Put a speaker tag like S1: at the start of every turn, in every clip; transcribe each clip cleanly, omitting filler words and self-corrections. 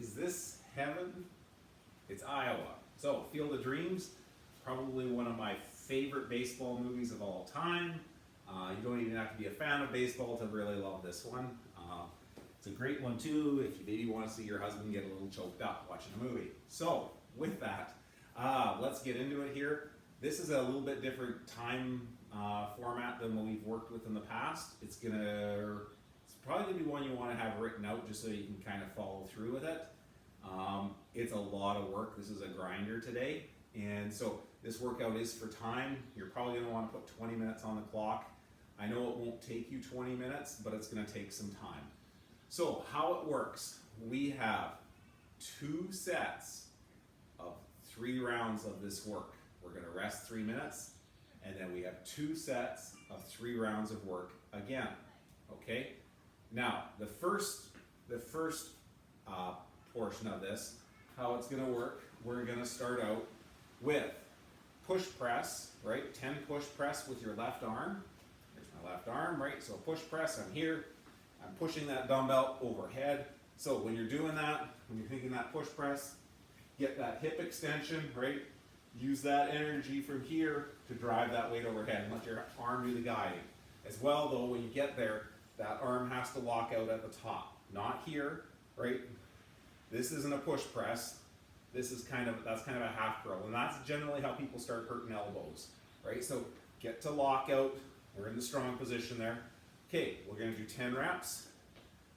S1: Is this heaven? It's Iowa. So, Field of Dreams, probably one of my favorite baseball movies of all time. You don't even have to be a fan of baseball to really love this one. It's a great one too if you maybe want to see your husband get a little choked up watching a movie. So, with that, let's get into it here. This is a little bit different time format than what we've worked with in the past. It's probably going to be one you want to have written out just so you can kind of follow through with it. It's a lot of work. This is a grinder today. And so this workout is for time. You're probably going to want to put 20 minutes on the clock. I know it won't take you 20 minutes, but it's going to take some time. So how it works, we have 2 sets of 3 rounds of this work. We're going to rest 3 minutes, and then we have 2 sets of 3 rounds of work again. Okay? Now, the first portion of this, how it's going to work, we're going to start out with push press, right? 10 push press with your left arm. There's my left arm, right? So push press, I'm here. I'm pushing that dumbbell overhead. So when you're doing that, when you're thinking that push press, get that hip extension, right? Use that energy from here to drive that weight overhead and let your arm do the guiding. As well though, when you get there, that arm has to lock out at the top, not here, right? This isn't a push press. That's kind of a half curl, and that's generally how people start hurting elbows, right? So get to lockout. We're in the strong position there. Okay, we're gonna do 10 reps.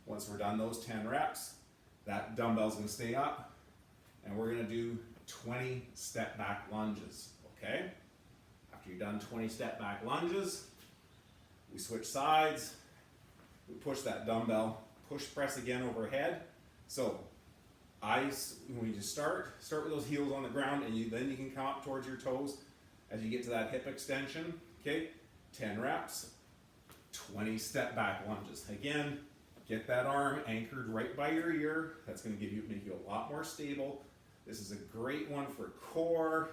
S1: Once we're done those 10 reps, that dumbbell's gonna stay up, and we're gonna do 20 step back lunges, okay? After you've done 20 step back lunges, we switch sides, we push that dumbbell, push press again overhead. So when you just start with those heels on the ground, and then you can come up towards your toes as you get to that hip extension, okay? 10 reps, 20 step back lunges. Again, get that arm anchored right by your ear. That's gonna make you a lot more stable. This is a great one for core,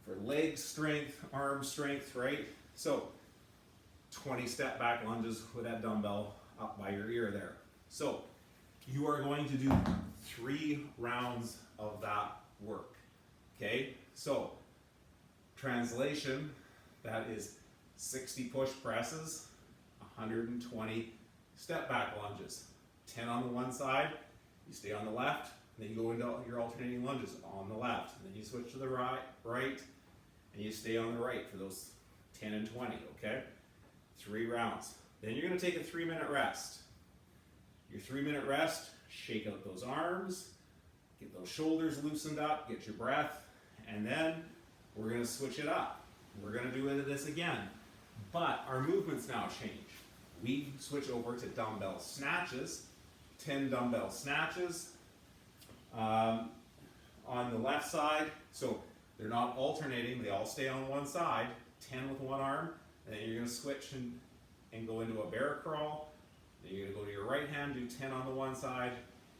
S1: for leg strength, arm strength, right? So 20 step back lunges with that dumbbell up by your ear there. So you are going to do 3 rounds of that work, okay? So translation, that is 60 push presses, 120 step back lunges. 10 on the one side, you stay on the left, and then you go into your alternating lunges on the left, and then you switch to the right, and you stay on the right for those 10 and 20, okay? 3 rounds. Then you're gonna take a 3-minute rest. Your 3-minute rest, shake out those arms, get those shoulders loosened up, get your breath, and then we're gonna switch it up. We're gonna do this again, but our movements now change. We switch over to dumbbell snatches, 10 dumbbell snatches on the left side. So they're not alternating, they all stay on one side, 10 with one arm, and then you're gonna switch and go into a bear crawl. Then you're gonna go to your right hand, do 10 on the one side,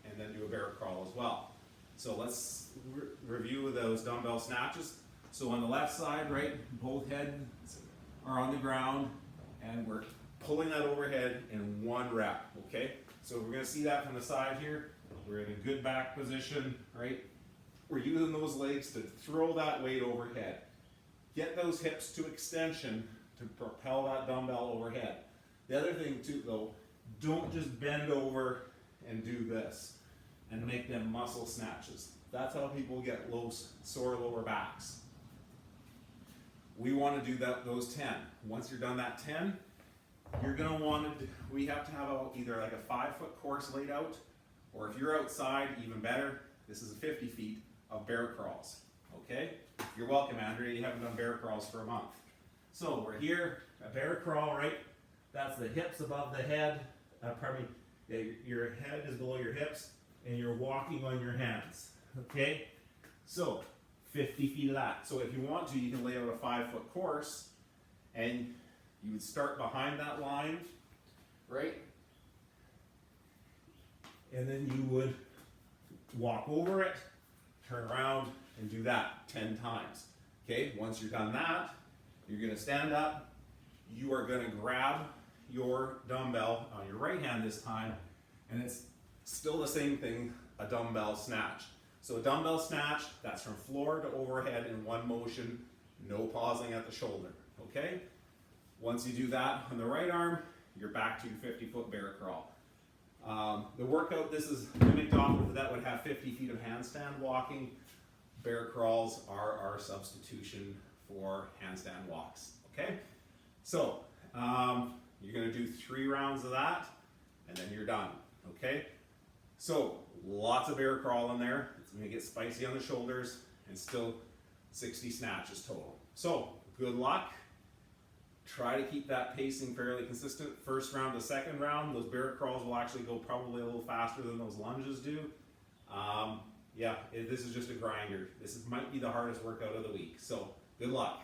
S1: and then do a bear crawl as well. So let's review those dumbbell snatches. So on the left side, right, both heads are on the ground, and we're pulling that overhead in 1 rep, okay? So we're gonna see that from the side here. We're in a good back position, right? We're using those legs to throw that weight overhead. Get those hips to extension to propel that dumbbell overhead. The other thing too though, don't just bend over and do this and make them muscle snatches. That's how people get sore lower backs. We want to do those 10. Once you're done that 10, you're going to we have to have either like a 5-foot course laid out, or if you're outside, even better, this is 50 feet of bear crawls, okay? You're welcome, Andrea, you haven't done bear crawls for a month. So we're here, a bear crawl, right? That's the hips above the head, your head is below your hips, and you're walking on your hands, okay? So 50 feet of that. So if you want to, you can lay out a 5-foot course, and you would start behind that line, right? And then you would walk over it, turn around, and do that 10 times. Okay, once you're done that, you're gonna stand up, you are gonna grab your dumbbell on your right hand this time, and it's Still the same thing, a dumbbell snatch. So a dumbbell snatch, that's from floor to overhead in one motion, no pausing at the shoulder, okay? Once you do that on the right arm, you're back to your 50-foot bear crawl. The workout, this is mimicked off of that would have 50 feet of handstand walking. Bear crawls are our substitution for handstand walks, okay? So, you're gonna do 3 rounds of that, and then you're done, okay? So, lots of bear crawl in there. It's gonna get spicy on the shoulders, and still 60 snatches total. So, good luck. Try to keep that pacing fairly consistent. First round to second round, those bear crawls will actually go probably a little faster than those lunges do. Yeah, this is just a grinder. This might be the hardest workout of the week. So, good luck.